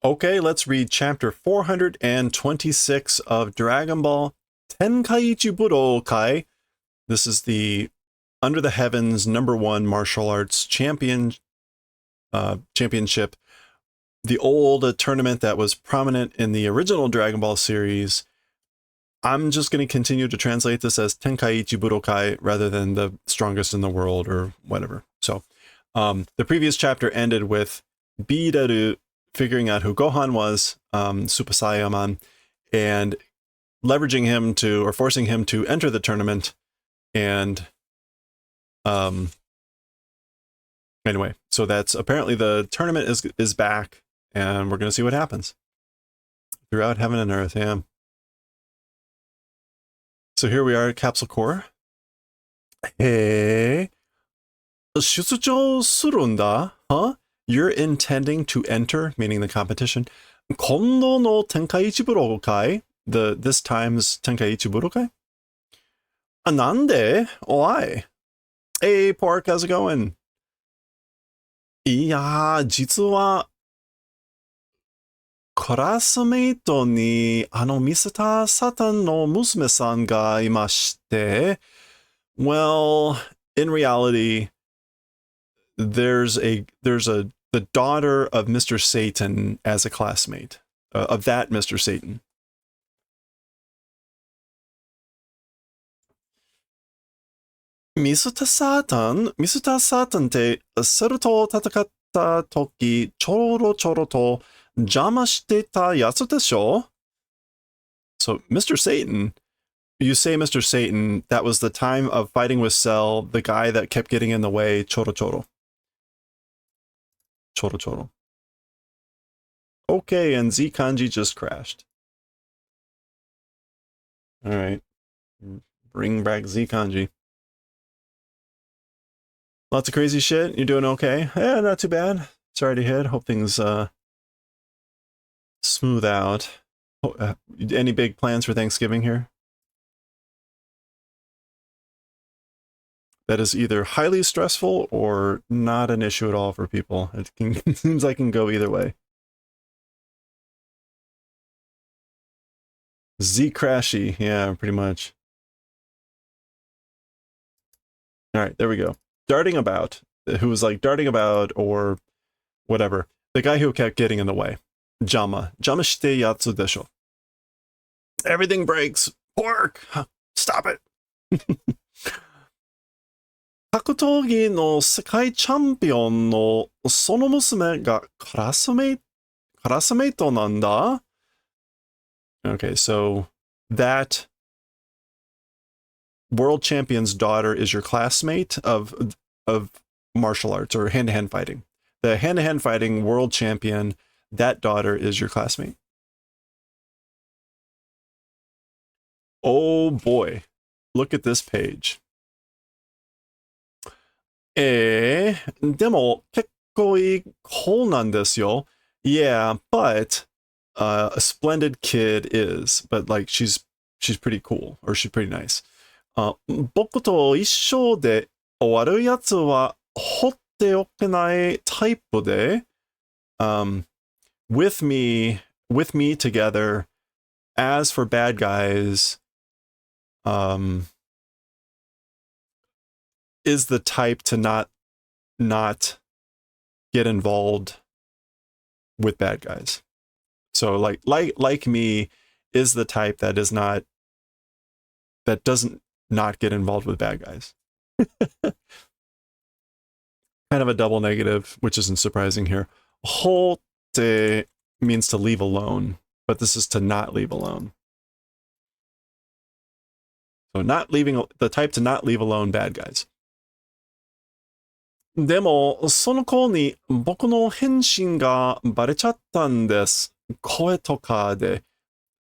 Okay, let's read chapter 426 of Dragon Ball Tenkaichi Budokai. This is the Under the Heavens #1 martial arts championship, the old tournament that was prominent in the original Dragon Ball series. I'm just going to continue to translate this as Tenkaichi Budokai rather than the strongest in the world or whatever. So the previous chapter ended with Bidaru figuring out who Gohan was, Super Saiyaman, and leveraging him to, or forcing him to enter the tournament. And anyway, so that's apparently the tournament is back, and we're going to see what happens throughout heaven and earth. Yeah. So here we are at Capsule Core. Hey, 出場するんだ? Huh? You're intending to enter, meaning the competition. 今度のTenkaichi Budokai, this time's Tenkaichi Budokai? なんで? Why? Hey, Pork, how's it going? いや、実はクラスメイトにミスター・サタンの娘さんがいまして、well, in reality, there's the daughter of Mr. Satan as a classmate, of that Mr. Satan. Mr. Satan ってセルと戦った時、ちょろちょろと邪魔してたやつでしょ? So, Mr. Satan, you say Mr. Satan, that was the time of fighting with Cell, the guy that kept getting in the way, choro choro. Choro choro. Okay, and Z Kanji just crashed. Alright. Bring back Z Kanji. Lots of crazy shit. You're doing okay? Yeah, not too bad. Sorry to hit. Hope things smooth out. Any big plans for Thanksgiving here? That is either highly stressful or not an issue at all for people. It seems like it can go either way. Z Crashy, yeah, pretty much. All right, there we go. Darting about, who was like darting about or whatever. The guy who kept getting in the way. Jama shite yatsu desho. Everything breaks. Pork! Stop it! 格闘技の世界チャンピオンのその娘がクラスメイトなんだ? Okay, so that world champion's daughter is your classmate of martial arts or hand-to-hand fighting. The hand-to-hand fighting world champion, that daughter is your classmate. Oh boy, look at this page. でも結構いい子なんですよ. Yeah, but a splendid kid is, but like she's pretty cool, or she's pretty nice. 僕と一緒で終わるやつは放っておけないタイプで、with me together. As for bad guys, is the type to not get involved with bad guys. So like me is the type that doesn't not get involved with bad guys. Kind of a double negative, which isn't surprising here. Hote means to leave alone, but this is to not leave alone. So the type to not leave alone bad guys. でも、その子に僕の変身がバレちゃったんです。声とかで。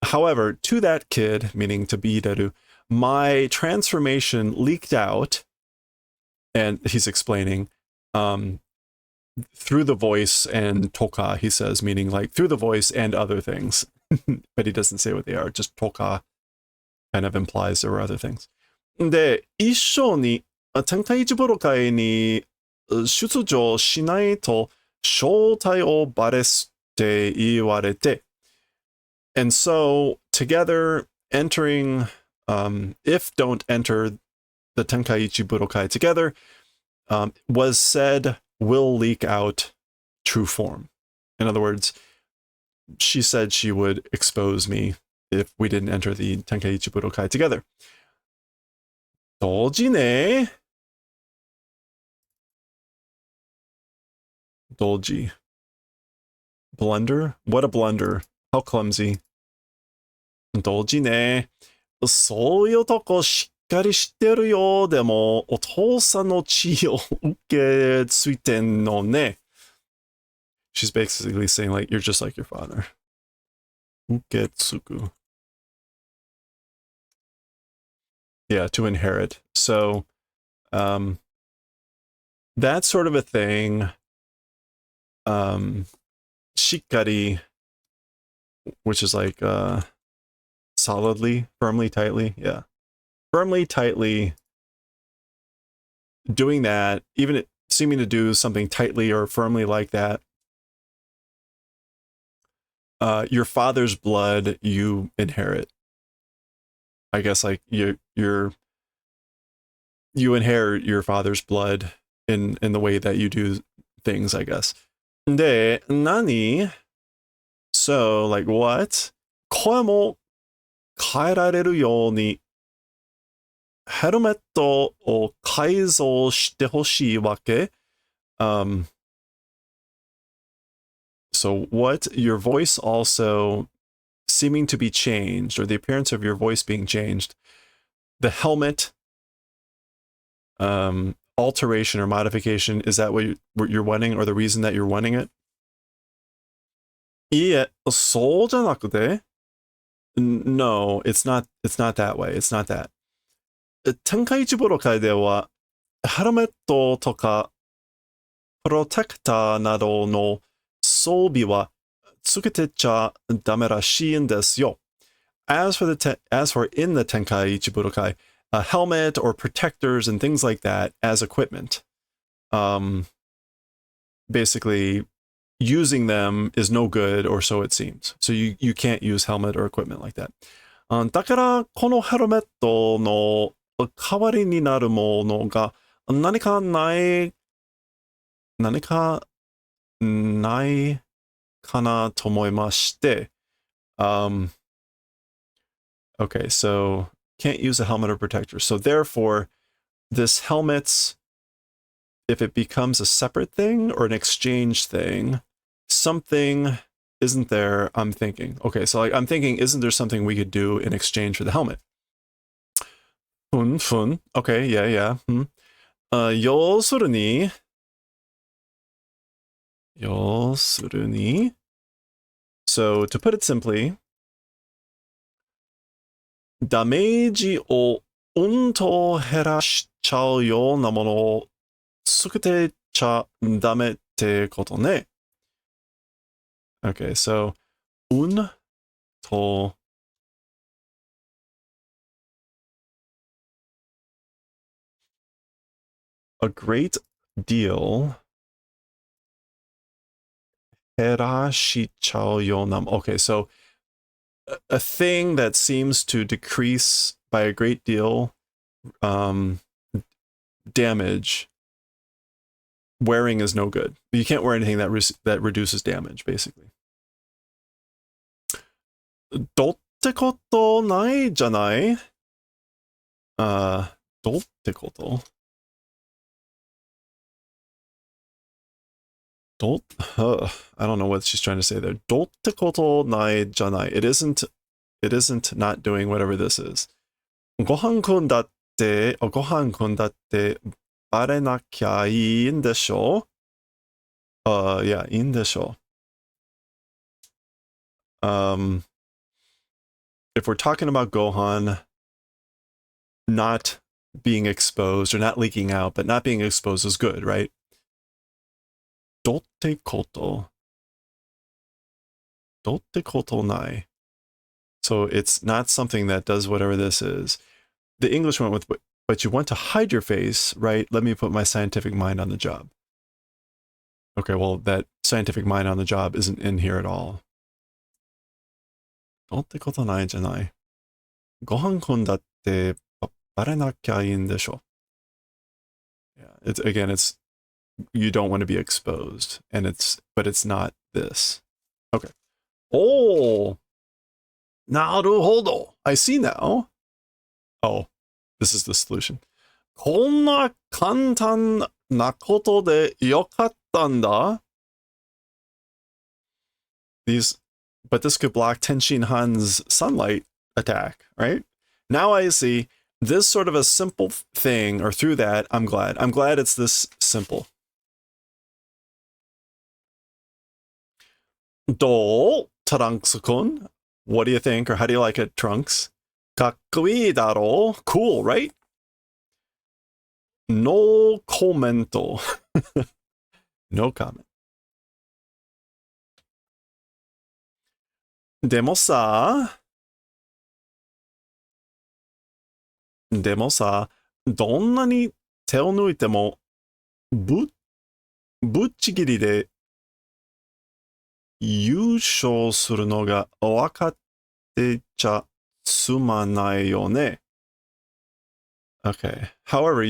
However, to that kid, meaning to Bidaru, my transformation leaked out, and he's explaining, through the voice and toka, he says, meaning like through the voice and other things. But he doesn't say what they are, just toka kind of implies there were other things. で、一緒に天下一部会に出場しないと正体をバレて言われて. And so together entering, if don't enter the Tenkaichi Budokai together, was said will leak out true form. In other words, she said she would expose me if we didn't enter the Tenkaichi Budokai together. 同時ね. Dolji. Blunder? What a blunder. How clumsy. 同時ね. そういうとこしっかりしてるよ。でも、お父さんの血を受けついてんのね. She's basically saying, like, you're just like your father. 受けつく. Yeah, to inherit. So, that's sort of a thing. Shikkari, which is like solidly, firmly, tightly. Yeah. Firmly, tightly. Doing that, even seeming to do something tightly or firmly like that. Your father's blood, you inherit. I guess like you inherit your father's blood in the way that you do things, I guess. で、何? So, like, what? 声も変えられるようにヘルメットを改造してほしいわけ? So what? Your voice also seeming to be changed, or the appearance of your voice being changed. The helmet, alteration or modification, is that what you're wanting, or the reason that you're wanting it? いえ、そうじゃなくて? No, it's not that way. It's not that. 天下一部会では、ヘルメットとか、プロテクターなどの装備はつけてちゃダメらしいんですよ. As for in the Tenkaichi Budokai, a helmet or protectors and things like that as equipment. Basically, using them is no good, or so it seems. So you can't use helmet or equipment like that. だからこのヘルメットの代わりになるものが何かないかなと思いまして。Okay, so can't use a helmet or protector. So therefore, this helmet's, if it becomes a separate thing or an exchange thing, something isn't there, I'm thinking. Okay, so like, I'm thinking, isn't there something we could do in exchange for the helmet? Fun. Okay, yeah. 要するに So to put it simply, ダメージをうんと減らしちゃうようなものをつけてちゃダメってことね. Okay, so うんと a great deal 減らしちゃうような. Okay, so a thing that seems to decrease by a great deal damage. Wearing is no good. You can't wear anything that reduces damage, basically. どってことないじゃない? どってこと? I don't know what she's trying to say there. どってことないじゃない. It isn't not doing whatever this is. ご飯くんだってバレなきゃいいんでしょ? Yeah, いいんでしょ. If we're talking about Gohan not being exposed, or not leaking out, but not being exposed is good, right? どってことない. So it's not something that does whatever this is. The English went with, but you want to hide your face, right? Let me put my scientific mind on the job. Okay, well, that scientific mind on the job isn't in here at all. どうってことないじゃない。ご飯混んだってバレなきゃいいんでしょ。Yeah, it's again, it's you don't want to be exposed, but it's not this. Okay. Oh, なるほど. I see now. Oh, this is the solution. こんな簡単なことでよかったんだ. But this could block Tenshin Han's sunlight attack, right? Now I see this sort of a simple thing, or through that, I'm glad. I'm glad it's this simple. どう? Trunks kun? What do you think, or how do you like it, Trunks? かっこいいだろ? Cool, right? No comment. No comment. でもさ、どんなに手を抜いても、ぶっちぎりで優勝するのが分かってちゃすまないよね。Okay. However,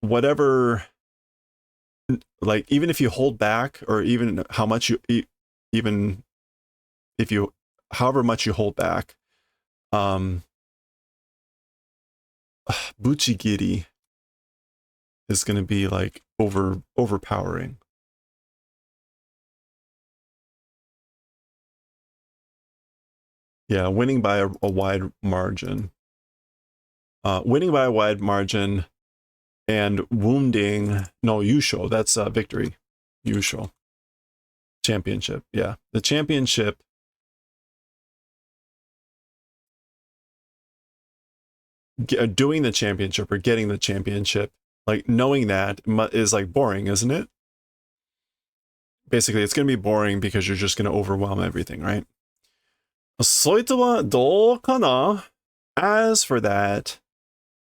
whatever, like, even if you hold back, or even how much even if you, however much you hold back, Buchigiri is going to be like overpowering. Yeah, winning by a wide margin. Winning by a wide margin and wounding, no, Yusho, that's victory. Yusho. Championship, yeah. The championship. Doing the championship or getting the championship, like knowing that is like boring, isn't it? Basically, it's going to be boring because you're just going to overwhelm everything, right? そいつはどうかな? As for that,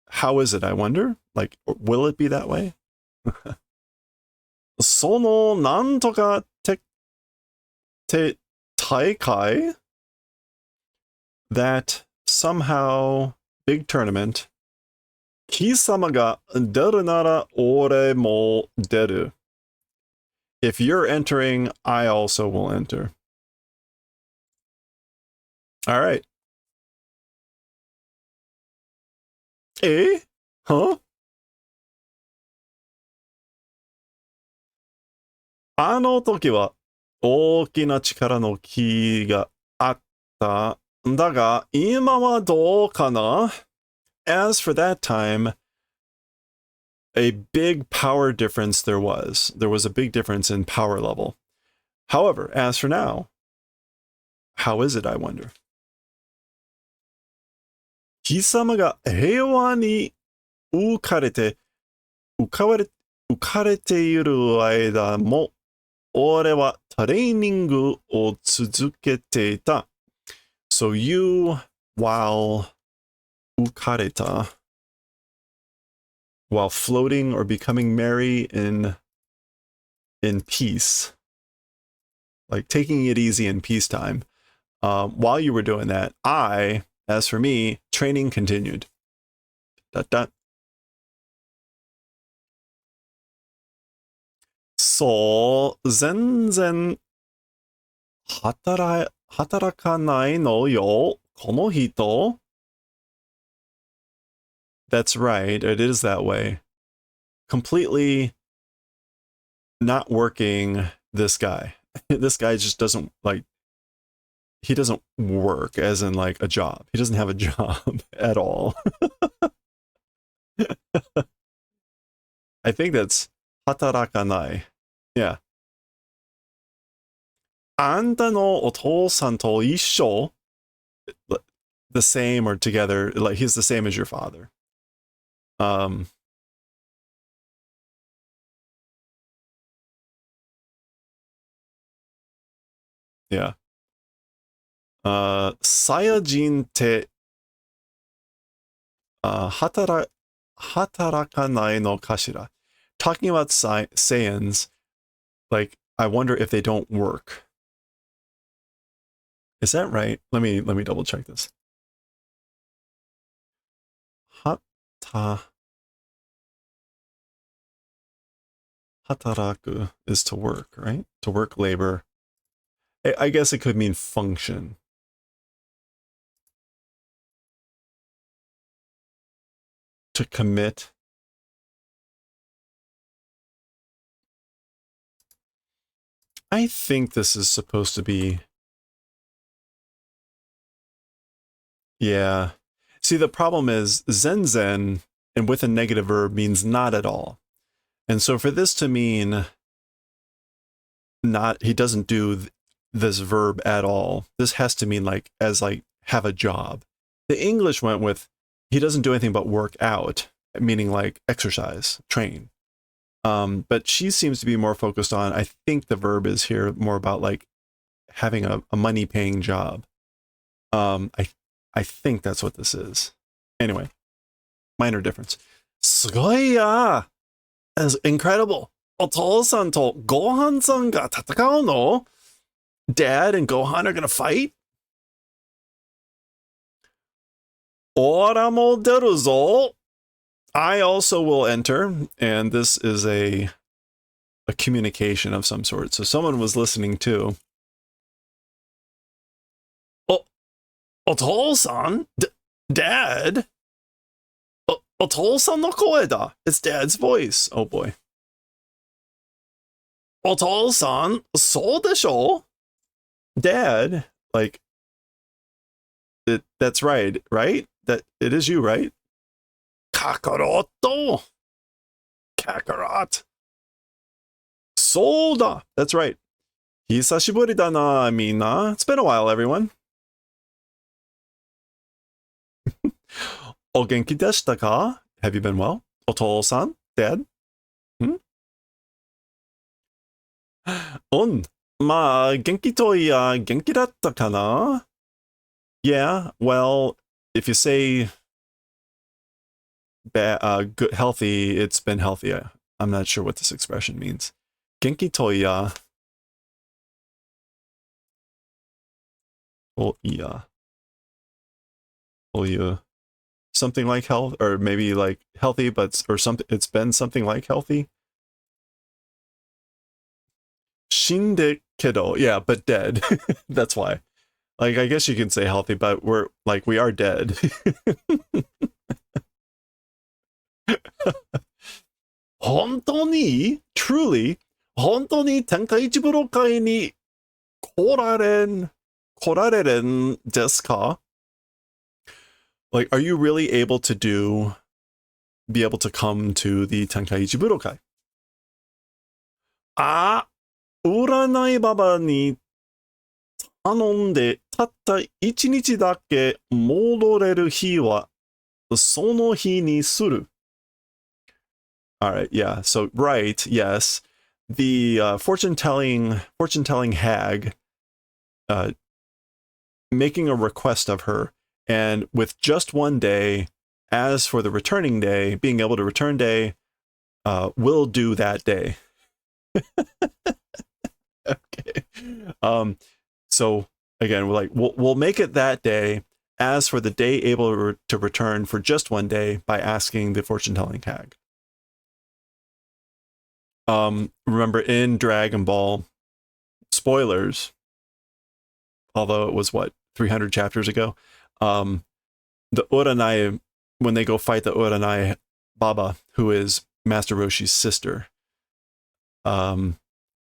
how is it, I wonder? Like, will it be that way? そのなんとか大会? That somehow big tournament, 貴様が出るなら俺も出る. If you're entering, I also will enter. All right. Eh? Huh? あの時は大きな力の木があった。だが今はどうかな? As for that time, a big power difference there was. There was a big difference in power level. However, as for now, how is it, I wonder? 貴様が平和に浮かれている間も、俺はトレーニングを続けていた. So you, while 浮かれた, while floating or becoming merry in peace, like taking it easy in peacetime, while you were doing that, as for me, training continued. ... そう、全然働かないのよ、この人. That's right, it is that way. Completely not working, this guy. This guy just doesn't, like, he doesn't work as in like a job. He doesn't have a job at all. I think that's 働かない. Yeah. あんたのお父さんと一緒? The same or together, like he's the same as your father. Yeah. サイヤ人って働かないのかしら? talking about Saiyans, like, I wonder if they don't work. Is that right? Let me double check this. Hataraku is to work, right? To work, labor. I guess it could mean function. To commit. I think this is supposed to be... Yeah. See, the problem is zen, and with a negative verb, means not at all. And so for this to mean not, he doesn't do this verb at all, this has to mean like, as like, have a job. The English went with, he doesn't do anything but work out, meaning like exercise, train. But she seems to be more focused on, I think the verb is here more about like having a money-paying job. I think that's what this is. Anyway, minor difference. すごいや! That's incredible. お父さんとごはんさんが戦うの? Dad and Gohan are gonna fight? オラも出るぞ! I also will enter, and this is a communication of some sort. So someone was listening too. お父さん? Dad? お父さんの声だ. It's Dad's voice. Oh boy. お父さん? そうでしょ? Dad, like, that's right, right? That it is you, right? Kakaroto. Kakarot. そうだ. That's right. 久しぶりだな、みんな. It's been a while, everyone. お元気でしたか? Have you been well? お父さん? Dad? まあ、元気といや、元気だったかな? Yeah, well, if you say good, healthy, it's been healthy. I'm not sure what this expression means. 元気といや. Oh, yeah. Oh, yeah. Something like health, or maybe like healthy, but, or something, it's been something like healthy. 死んでけど, yeah, but dead. That's why. Like, I guess you can say healthy, but we're like, we are dead. 本当に? Truly? 本当に天下一武道会に来られんですか? Like, are you really able to be able to come to the Tenkaichi Budokai? あ、占いババに頼んでたった一日だけ戻れる日はその日にする. Alright, yeah, so right, yes. The fortune-telling hag making a request of her, and with just one day, as for the returning day, being able to return day, will do that day. Okay. So again, we're like, we'll make it that day. As for the day able to return for just one day by asking the fortune-telling hag. Remember in Dragon Ball, spoilers, although it was what, 300 chapters ago, the Uranai, when they go fight the Uranai Baba, who is Master Roshi's sister,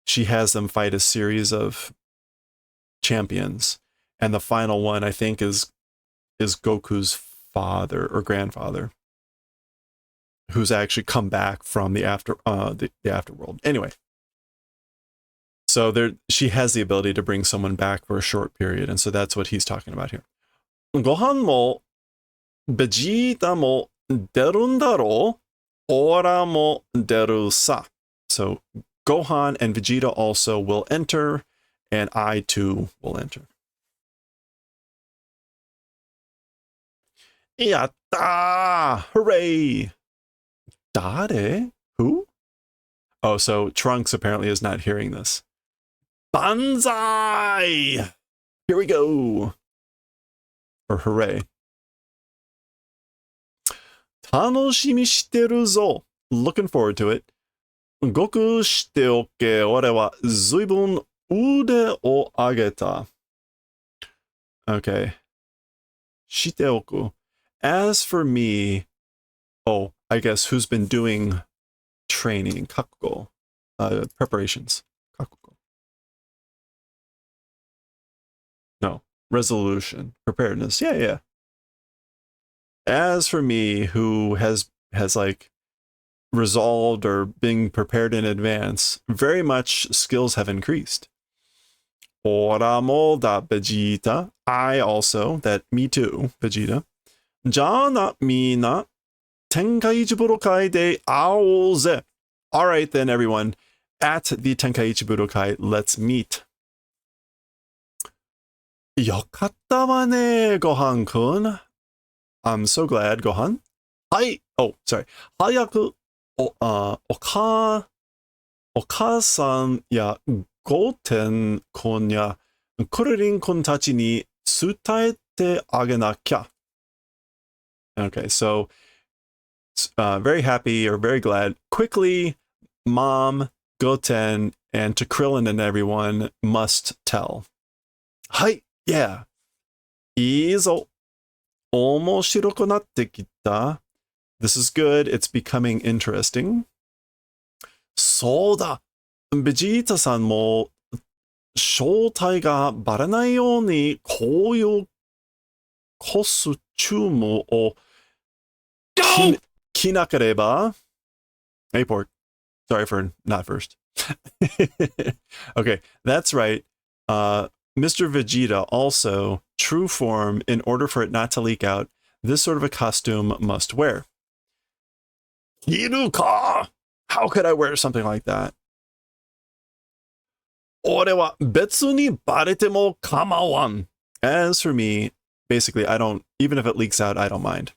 she has them fight a series of champions, and the final one, I think, is Goku's father or grandfather, who's actually come back from the afterworld. Anyway, so she has the ability to bring someone back for a short period, and so that's what he's talking about here. Gohan mo Vegeta mo derun daro, ora mo deru sa. So Gohan and Vegeta also will enter, and I too will enter. Yatta! Hooray! Dare? Who? Oh, so Trunks apparently is not hearing this. Banzai! Here we go. Or hooray. Tanoshimi shiteru zo. Looking forward to it. Goku shite oke, ore wa zuibun ude o ageta. Okay. Shite oku. As for me, oh, I guess who's been doing training, kakugo, preparations, kakugo. No, resolution, preparedness. Yeah. As for me, who has like resolved or being prepared in advance, very much skills have increased. Ora mo da Vegeta. I also, that me too, Vegeta. Jana mina Tenkaichi Budokai de aoze. All right then, everyone. At the Tenkaichi Budokai, let's meet. Yokatta wa ne, Gohan-kun. I'm so glad, Gohan. Hai. Oh, sorry. Hayaku Oka-san ya Goten-kun ya Kuririn-kun tachi ni tsutaete agenakya. Okay, so very happy or very glad. Quickly, Mom, Goten, and to Krillin and everyone must tell. Hai, yeah. Iizo. Omoshiroku natte kita. This is good. It's becoming interesting. Soda. Vegeta-san mo shoutai ga baranai you ni kouyu kostume o kinakereba. Hey, Pork. Sorry for not first. Okay, that's right. Mr. Vegeta also, true form, in order for it not to leak out, this sort of a costume must wear. Hiruka! How could I wear something like that? Ore wa betsu ni barete mo kamawan. As for me, basically, I don't, even if it leaks out, I don't mind.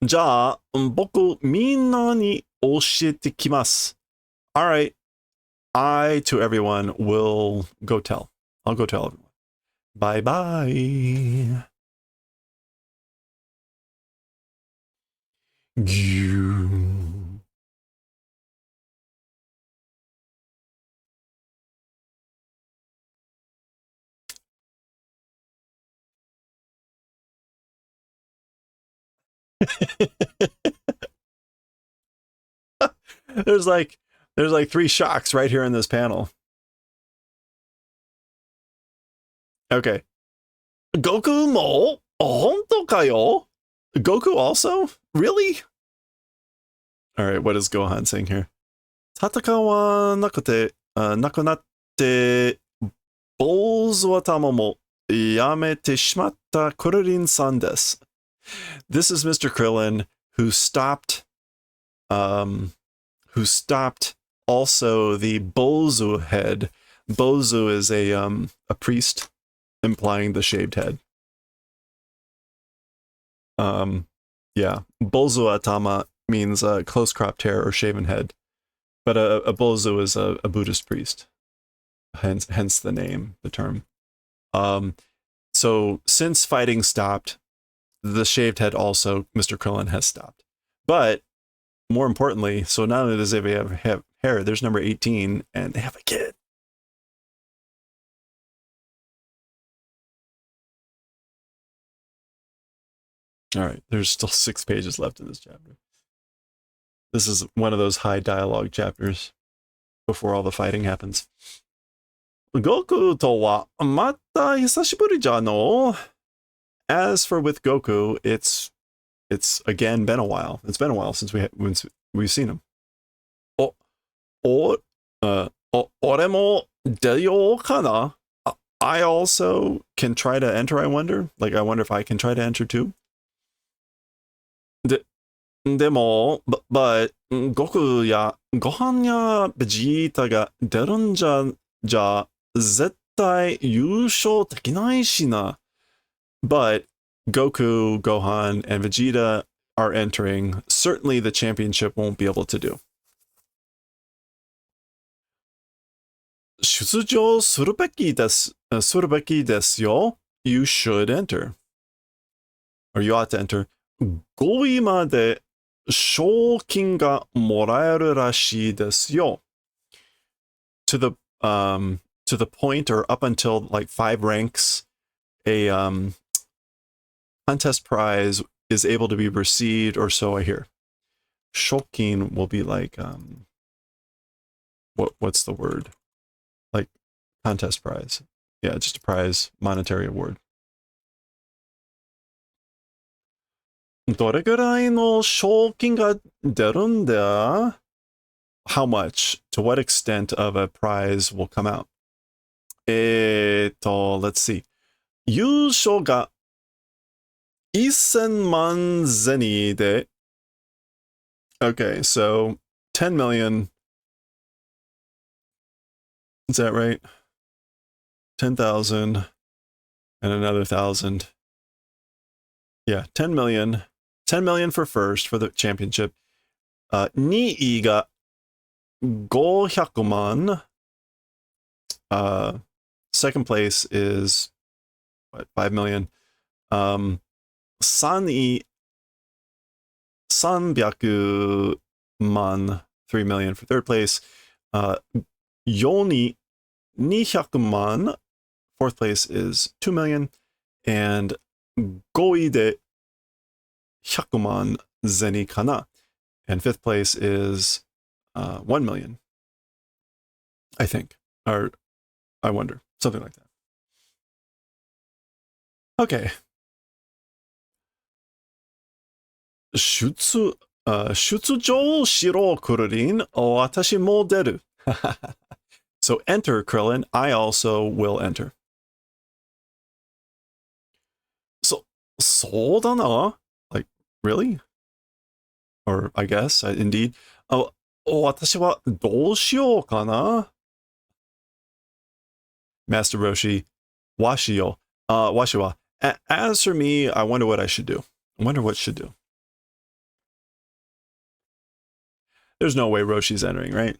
Ja, boku minna ni oshiete kimasu. All right. I, to everyone, will go tell. I'll go tell everyone. Bye-bye. There's like 3 shocks right here in this panel. Okay. Goku mo? Honto kayo? Goku also? Really? All right, what is Gohan saying here? Tataka wa nakute, nakunatte, bozu wa tama mo yamete shimatta Kuririn-san desu. This is Mr. Krillin who stopped also the Bozu head. Bozu is a priest, implying the shaved head. Yeah, Bozu atama means close cropped hair or shaven head, but a Bozu is a Buddhist priest. Hence the name, the term. So since fighting stopped, the shaved head also, Mr. Krillin, has stopped. But more importantly, so not only does they have hair, there's number 18, and they have a kid. All right, there's still 6 pages left in this chapter. This is one of those high dialogue chapters before all the fighting happens. Goku to wa matta hisashiburi ja no. As for with Goku, it's again been a while. It's been a while since we've seen him. Ore mo deyo kana. I also can try to enter, I wonder. Like, I wonder if I can try to enter too. Demo, but Goku ya Gohan ya Vegeta ga derun ja zettai yūshō dekinai shi na. But Goku, Gohan, and Vegeta are entering, certainly the championship won't be able to do. 出場するべきですよ. You should enter. Or you ought to enter. 5位まで賞金がもらえるらしいですよ. To the point or up until like 5 ranks, a contest prize is able to be received, or so I hear. Shokin will be like what's the word? Like contest prize. Yeah, just a prize, monetary award. どれぐらいの賞金が出るんだ? How much? To what extent of a prize will come out? Let's see. 優勝が1000万銭で Okay, so 10 million. Is that right? 10,000 and another 1,000. Yeah, 10 million. 10 million for first for the championship. 2位が500万. Second place is what, 5 million. 3位300万, 3 million for third place. 4位200万. Fourth place is 2 million. And 5位で100万銭かな. And fifth place is 1 million. I think. Or I wonder. Something like that. Okay. 出場しろ、クルリン。私も出る。So enter, Krillin. I also will enter. そうだな. Like, really? Or I guess, indeed. 私はどうしようかな? Master Roshi, washi yo. Washi wa. As for me, I wonder what I should do. I wonder what should do. There's no way Roshi's entering, right?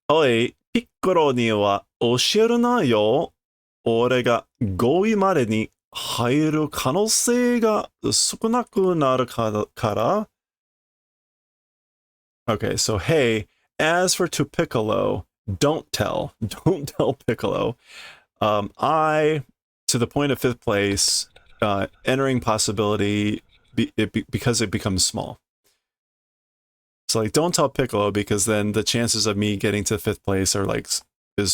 おい、ピッコロには教えるなよ。俺が5位までに入る可能性が少なくなるから。Okay, so hey, as for to Piccolo, don't tell Piccolo. I, to the point of 5th place, entering possibility because it becomes small. So like, don't tell Piccolo, because then the chances of me getting to 5th place are like,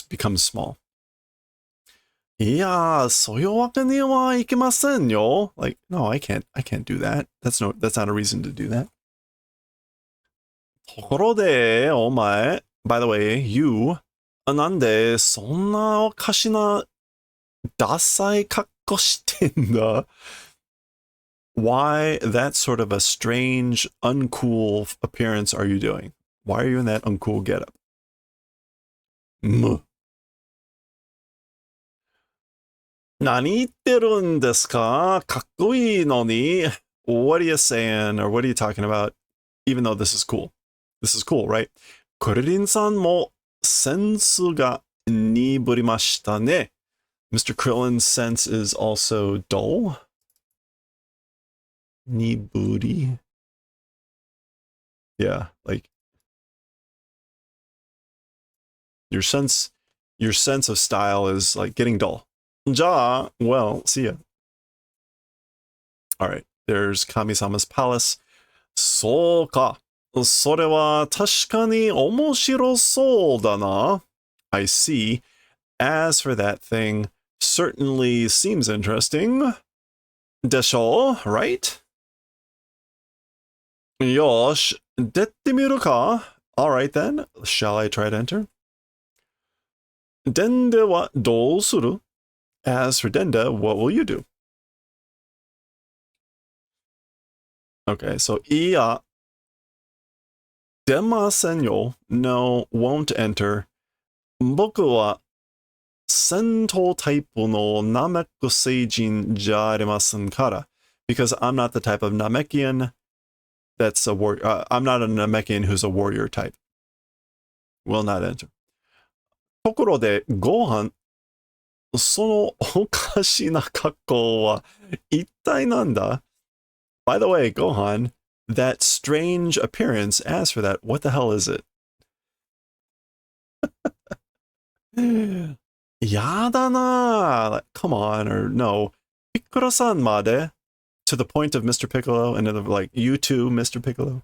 becomes small. いや、そういうわけにはいきませんよ. Like, no, I can't do that. That's not a reason to do that. ところで、お前, by the way, you, なんでそんなおかしなダサい格好してんだ? Why that sort of a strange, uncool appearance are you doing? Why are you in that uncool getup? 何言ってるんですか? かっこいいのに. What are you saying, or what are you talking about? Even though this is cool. This is cool, right? クリリンさんもセンスが鈍りましたね. Mr. Krillin's sense is also dull. Niburi. Yeah, like your sense of style is like getting dull. Ja, well, see ya. All right, there's Kami-sama's palace. そうか。それは確かに面白そうだな. I see. As for that thing, certainly seems interesting. でしょ, right? よし、出てみるか? All right then, shall I try to enter? Dende waどうする? As for Dende, what will you do? Okay, so いや、出ませんよ. No, won't enter. 僕は戦闘タイプのナメック星人じゃありませんから. because I'm not the type of Namekian that's a warrior. I'm not a Namekian who's a warrior type. Will not enter. ところで、Gohan、そのおかしな格好は一体なんだ? By the way, Gohan, that strange appearance, as for that, what the hell is it? やだな. Like, come on, or no. Piccolo-san made, to the point of Mr. Piccolo, and like, you too, Mr. Piccolo.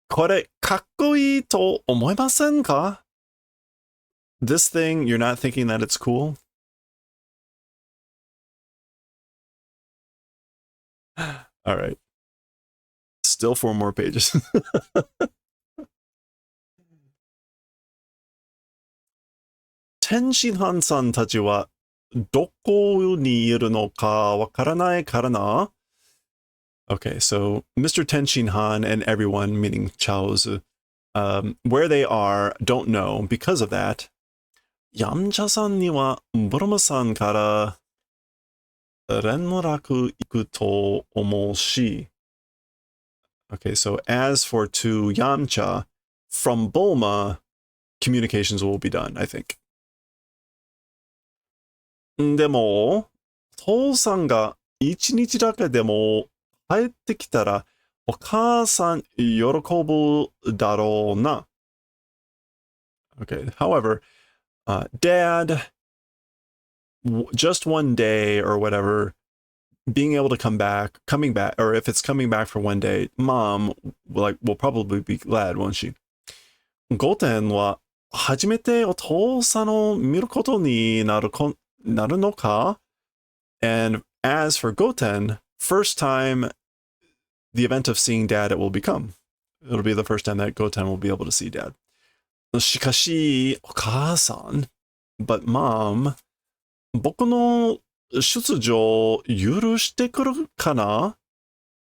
これ、かっこいいと思いませんか? This thing, you're not thinking that it's cool? All right. Still 4 more pages. 天津飯さんたちはどこにいるのかわからないからな? Okay, so Mr. Tenshin Han and everyone, meaning Chaozu, where they are, don't know. Because of that, Yamcha-san ni wa Buruma-san kara renraku iku to omou shi. Okay, so as for to Yamcha, from Bulma, communications will be done, I think. でも、父さんが一日だけでも帰ってきたら、お母さん喜ぶだろうな。Okay, however, dad, just one day or whatever, being able to coming back, or if it's coming back for one day, mom will probably be glad, won't she? ゴテンは初めてお父さんを見ることになるのか? And as for Goten, first time, the event of seeing dad it will become. It'll be the first time that Goten will be able to see dad. しかし、お母さん, but mom, 僕の出場許してくるかな?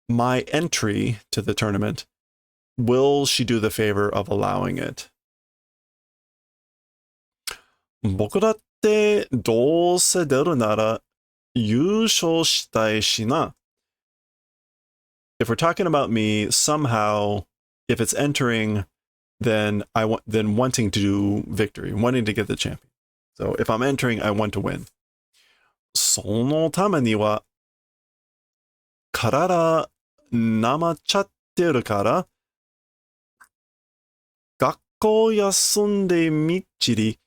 My entry to the tournament, will she do the favor of allowing it? 僕だってどうせ出るなら優勝したいしな. If we're talking about me, somehow, if it's entering, then wanting to do victory, wanting to get the champion. So if I'm entering, I want to win. そのためには体なまっちゃってるから学校休んでみっちり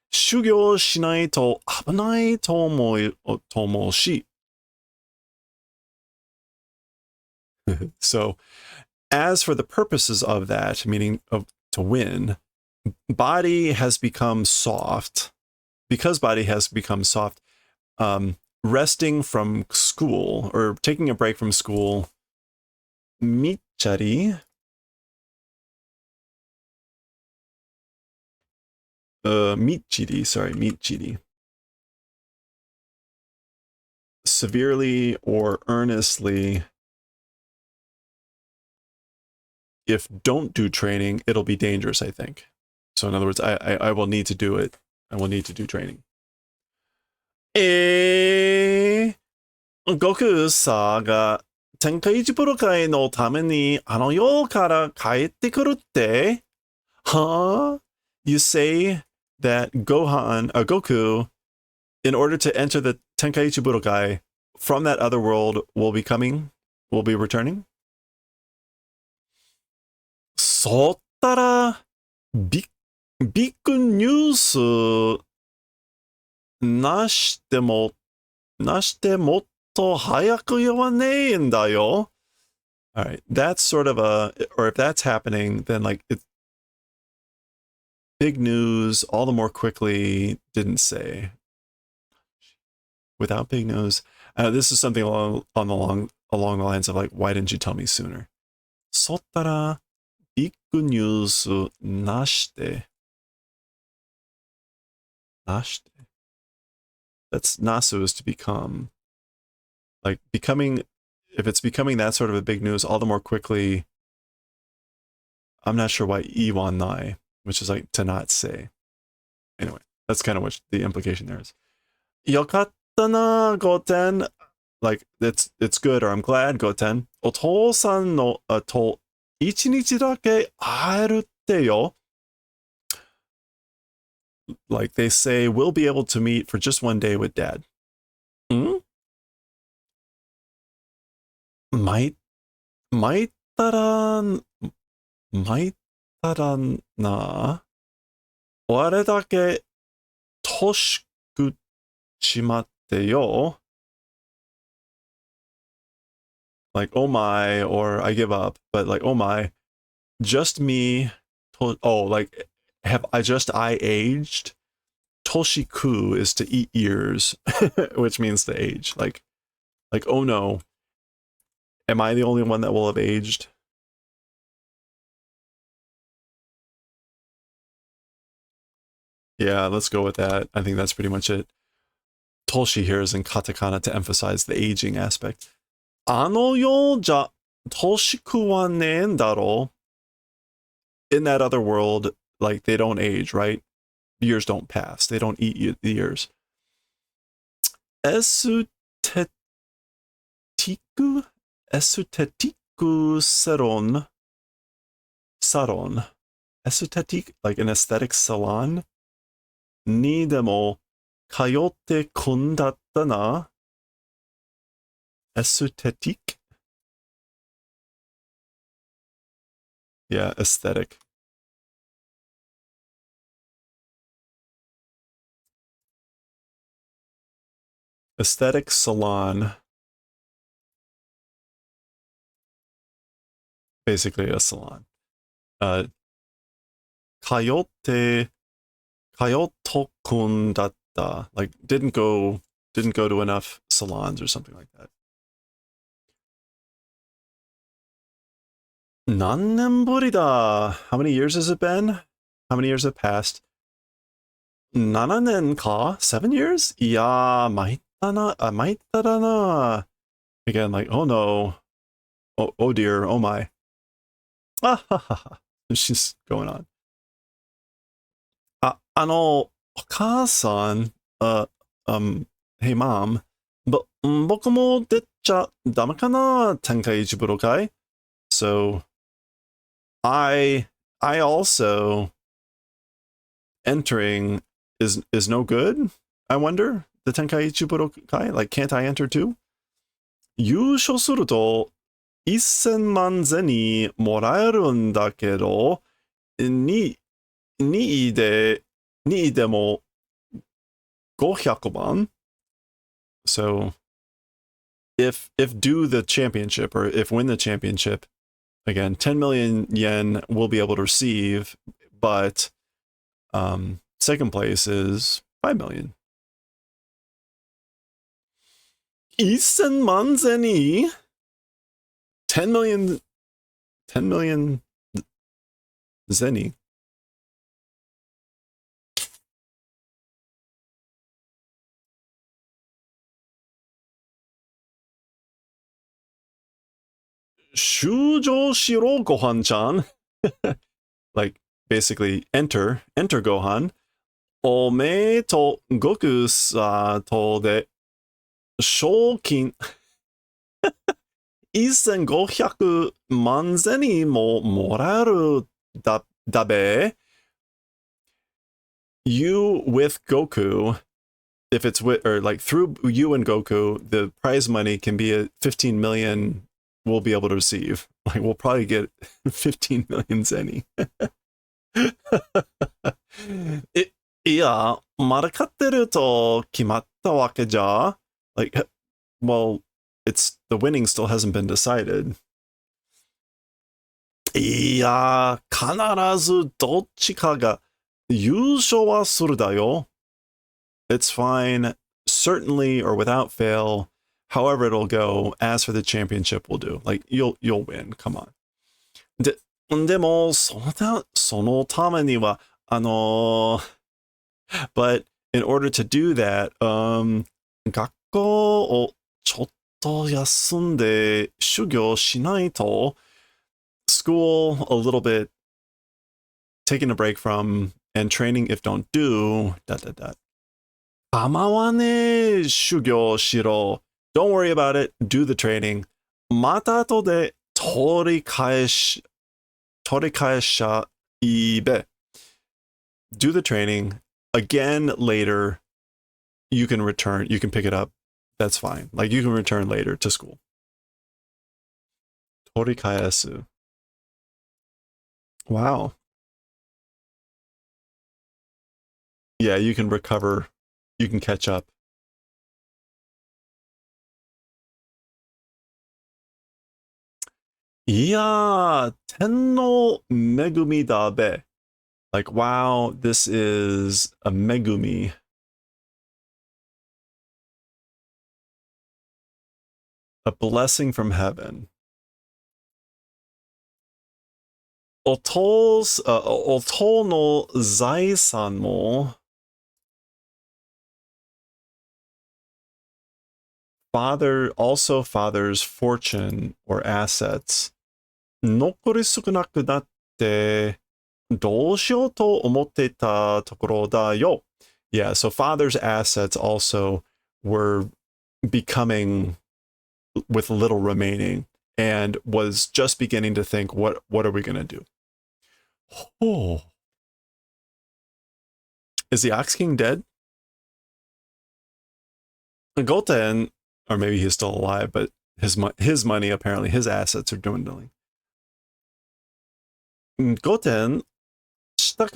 修行しないと危ないと思うし。So, as for the purposes of that, meaning to win, body has become soft. Because body has become soft, resting from school or taking a break from school, michari, michiri, severely or earnestly. If don't do training, it'll be dangerous, I think. So in other words, I will need to do it. I will need to do training. 悟空さんが天下一プロ会のためにあの世から帰ってくるって? Huh? You say that Goku, in order to enter the Tenkaichi Budokai from that other world, will be returning? そったらビッグニュースなしてもっと早く言わねえんだよ. All right, that's sort of or if that's happening, then like it's big news, all the more quickly, didn't say. Without big news, this is something along the lines of like, why didn't you tell me sooner? そったらビッグニュースなして。That's nasu is to become. Like becoming, if it's becoming that sort of a big news, all the more quickly. I'm not sure why iwan nai, which is like to not say. Anyway, that's kind of what the implication there is. よかったな、Goten. like it's good or I'm glad, goten. お父さんのと一日だけ会えるってよ. Like they say, we'll be able to meet for just one day with dad. Hmm? Might, might that might that na. あれだけ年食っちまってよ. Like, oh my, or I give up, but like, oh my, just me. Oh, like, have I aged? Toshiku is to eat years, which means to age. Like, oh no, am I the only one that will have aged? Yeah, let's go with that. I think that's pretty much it. Toshi here is in katakana to emphasize the aging aspect. あの世じゃ年食わねえんだろ. In that other world, like they don't age, right? Years don't pass. They don't eat the years. Estetiku salon. Esthétique, like an aesthetic salon. にでも通ってこんだったな. Esthétique? Yeah, aesthetic. Aesthetic salon. Basically a salon. 通ってとこんだった. Like didn't go to enough salons or something like that. 何年ぶりだ? How many years has it been? How many years have passed? 7年か? 7 years? いや、参っただな. Again, like, oh no. Oh dear, oh my. Ah ha ha ha. She's going on. お母さん、hey mom, 僕も出ちゃダメかな? 天下一武道会? So, I also entering is no good. I wonder the Tenkaichi Budokai. Like, can't I enter too? 優勝すると1000万銭もらえるんだけど、2位でも500万. So, if do the championship or if win the championship, again, 10 million yen will be able to receive, but second place is 5 million. 1000万銭? 10 million zenny. Shujo shiro Gohan-chan. Like, basically, enter Gohan. Ome to Goku to de shokin 1500万銭ももらえるだべ. You with Goku, if it's with, or like through you and Goku, the prize money can be a 15 million we'll be able to receive. Like, we'll probably get 15 million zenny. いや、まだ勝ってると決まったわけじゃ? Like, well, it's the winning still hasn't been decided. いや、必ずどっちかが優勝はするだよ. It's fine, certainly or without fail, however it'll go, as for the championship will do. Like, you'll win, come on. でも、そのためには、but in order to do that, 学校をちょっと休んで修行しないと, school a little bit, taking a break from, and training if don't do, 構わねえ修行しろ. Don't worry about it. Do the training. また後で取り返しゃいいべ. Do the training. Again later. You can return. You can pick it up. That's fine. Like you can return later to school. 取り返す. Wow. Yeah, you can recover. You can catch up. Yeah, Tenno Megumi Dabe. Like, wow, this is a Megumi. A blessing from heaven. Otol no Zaisan mo. Also father's fortune or assets. 残り少なくなってどうしようと思っていたところだよ. Yeah, so father's assets also were becoming with little remaining and was just beginning to think, what are we going to do? Oh. Is the Ox King dead? Goten, or maybe he's still alive, but his money, apparently, his assets are dwindling. Goten, 明日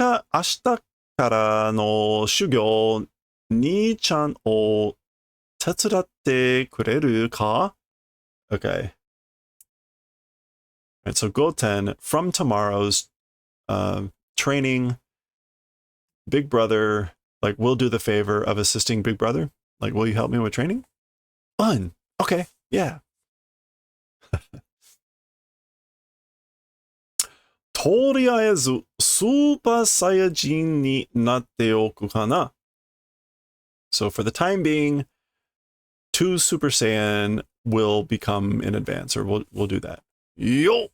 からの修行、兄ちゃんを手伝ってくれるか? Okay. All right, so Goten, from tomorrow's training, Big Brother, like, will do the favor of assisting Big Brother. Like, will you help me with training? Fun. Okay, yeah. とりあえずスーパーサイヤ人になっておくかな. So for the time being, 2 Super Saiyan will become in advance, or we'll do that. Yo!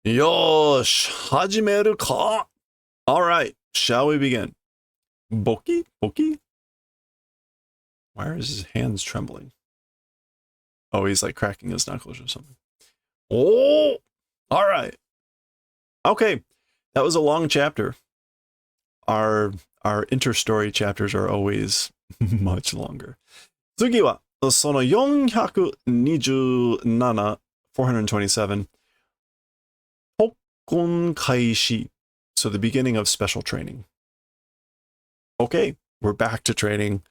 Yosh, hajimeru ka? All right, shall we begin? Boki? Boki? Why are his hands trembling? Oh, he's like cracking his knuckles or something. Oh, all right. Okay, that was a long chapter. Our interstory chapters are always much longer. 次はその427, 427. 特訓開始. So the beginning of special training. Okay, we're back to training.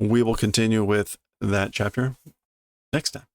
We will continue with that chapter next time.